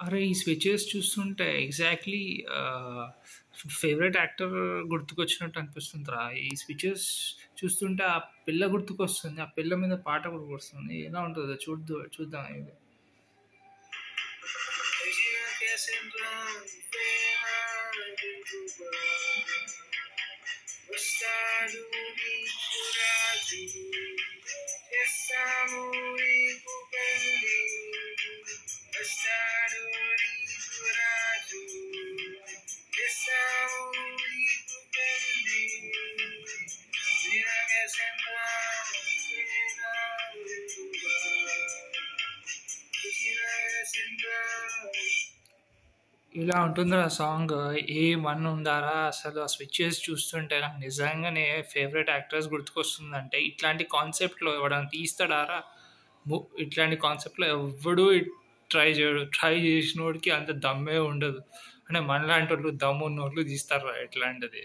అరే! ఈ స్విచెస్ చూస్తుంటే ఎగ్జాక్ట్‌లీ ఫేవరెట్ యాక్టర్ గుర్తుకొచ్చినట్టు అనిపిస్తుందిరా. ఈ స్విచెస్ చూస్తుంటే ఆ పిల్ల గుర్తుకొస్తుంది. ఆ పిల్ల మీద పాట కూడా గుర్తొస్తుంది. ఎలా ఉంటదో చూద్దాం ఇది. వస్తాడు నీకు రాజు చేస్తాము నీకు పెళ్ళి వస్తాడు నీకు రాజు చేస్తాము నీకు పెళ్ళి ఇలా ఉంటుందిరా సాంగ్. ఏమన్నా ఉందారా అసలు ఆ స్విచెస్ చూస్తుంటే నాకు నిజంగానే ఫేవరెట్ యాక్టర్స్ గుర్తుకొస్తుందంటే ఇట్లాంటి కాన్సెప్ట్‌లో ఎవడైనా తీస్తాడారా? ఇట్లాంటి కాన్సెప్ట్‌లో ఎవ్వడు ట్రై చేయడు. ట్రై చేసినోడికి అంత దమ్మే ఉండదు. అంటే మనలాంటోళ్ళు దమ్మున్నోళ్ళు తీస్తార్రా ఇట్లాంటిది.